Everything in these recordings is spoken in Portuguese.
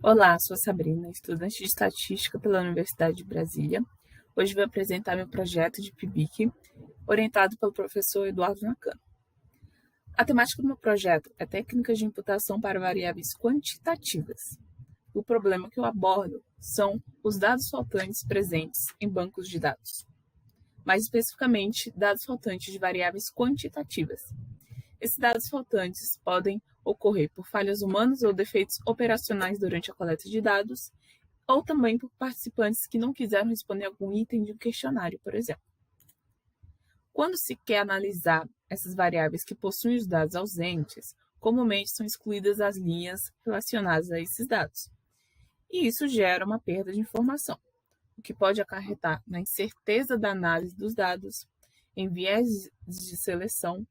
Olá, sou a Sabrina, estudante de Estatística pela Universidade de Brasília. Hoje vou apresentar meu projeto de PIBIC, orientado pelo professor Eduardo Nakano. A temática do meu projeto é técnicas de imputação para variáveis quantitativas. O problema que eu abordo são os dados faltantes presentes em bancos de dados, mais especificamente, dados faltantes de variáveis quantitativas. Esses dados faltantes podem ocorrer por falhas humanas ou defeitos operacionais durante a coleta de dados, ou também por participantes que não quiseram responder algum item de um questionário, por exemplo. Quando se quer analisar essas variáveis que possuem os dados ausentes, comumente são excluídas as linhas relacionadas a esses dados. E isso gera uma perda de informação, o que pode acarretar na incerteza da análise dos dados, em viés de seleção,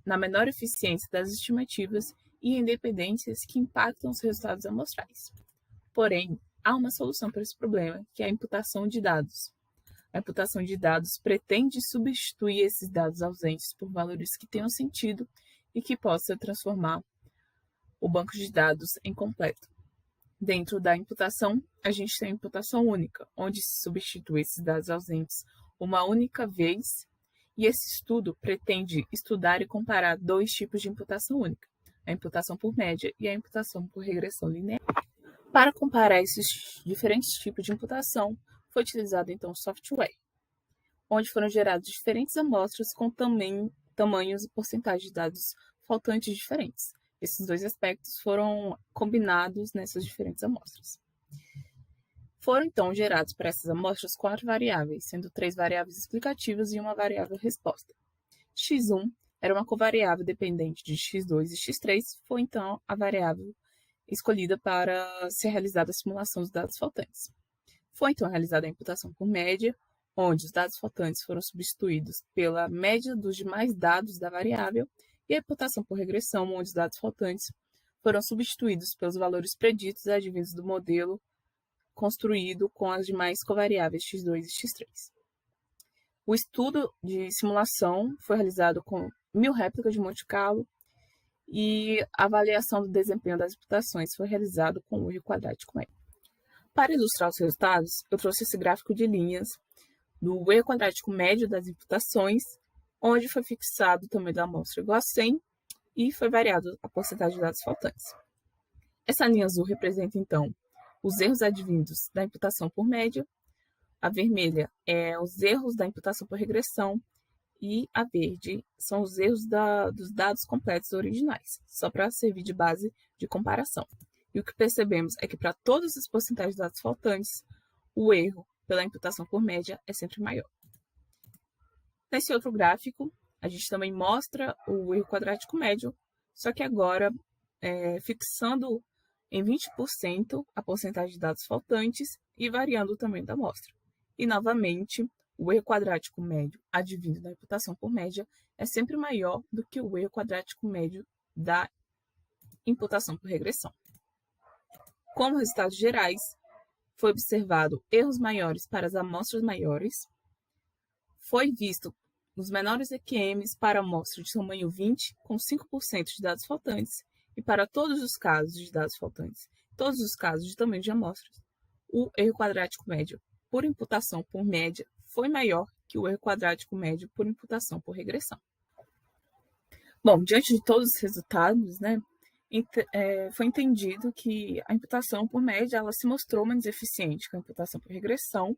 na menor eficiência das estimativas e em dependências que impactam os resultados amostrais. Porém, há uma solução para esse problema, que é a imputação de dados. A imputação de dados pretende substituir esses dados ausentes por valores que tenham sentido e que possa transformar o banco de dados em completo. Dentro da imputação, a gente tem a imputação única, onde se substitui esses dados ausentes uma única vez, e esse estudo pretende estudar e comparar dois tipos de imputação única, a imputação por média e a imputação por regressão linear. Para comparar esses diferentes tipos de imputação, foi utilizado então o software, onde foram geradas diferentes amostras com tamanhos e porcentagem de dados faltantes diferentes. Esses dois aspectos foram combinados nessas diferentes amostras. Foram, então, gerados para essas amostras 4 variáveis, sendo 3 variáveis explicativas e uma variável resposta. x1 era uma covariável dependente de x2 e x3, foi, então, a variável escolhida para ser realizada a simulação dos dados faltantes. Foi, então, realizada a imputação por média, onde os dados faltantes foram substituídos pela média dos demais dados da variável, e a imputação por regressão, onde os dados faltantes foram substituídos pelos valores preditos advindos do modelo construído com as demais covariáveis x2 e x3. O estudo de simulação foi realizado com 1000 réplicas de Monte Carlo e a avaliação do desempenho das imputações foi realizado com o erro quadrático médio. Para ilustrar os resultados, eu trouxe esse gráfico de linhas do erro quadrático médio das imputações, onde foi fixado o tamanho da amostra igual a 100 e foi variado a porcentagem de dados faltantes. Essa linha azul representa, então, os erros advindos da imputação por média, a vermelha é os erros da imputação por regressão e a verde são os erros dos dados completos originais, só para servir de base de comparação. E o que percebemos é que para todas as porcentagens de dados faltantes, o erro pela imputação por média é sempre maior. Nesse outro gráfico, a gente também mostra o erro quadrático médio, só que agora fixando em 20% a porcentagem de dados faltantes e variando o tamanho da amostra. E, novamente, o erro quadrático médio advindo da imputação por média é sempre maior do que o erro quadrático médio da imputação por regressão. Como resultados gerais, foi observado erros maiores para as amostras maiores, foi visto os menores EQMs para amostra de tamanho 20, com 5% de dados faltantes, e para todos os casos de dados faltantes, todos os casos de tamanho de amostras, o erro quadrático médio por imputação por média foi maior que o erro quadrático médio por imputação por regressão. Bom, diante de todos os resultados, foi entendido que a imputação por média ela se mostrou menos eficiente que a imputação por regressão,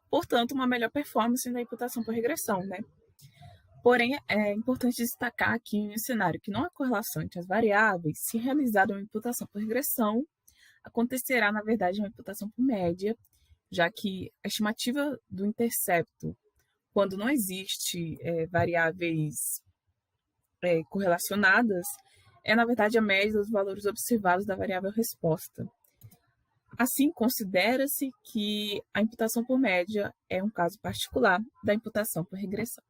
portanto, uma melhor performance da imputação por regressão, Porém, é importante destacar aqui em um cenário que não há correlação entre as variáveis, se realizada uma imputação por regressão, acontecerá, na verdade, uma imputação por média, já que a estimativa do intercepto, quando não existe variáveis correlacionadas, é, na verdade, a média dos valores observados da variável resposta. Assim, considera-se que a imputação por média é um caso particular da imputação por regressão.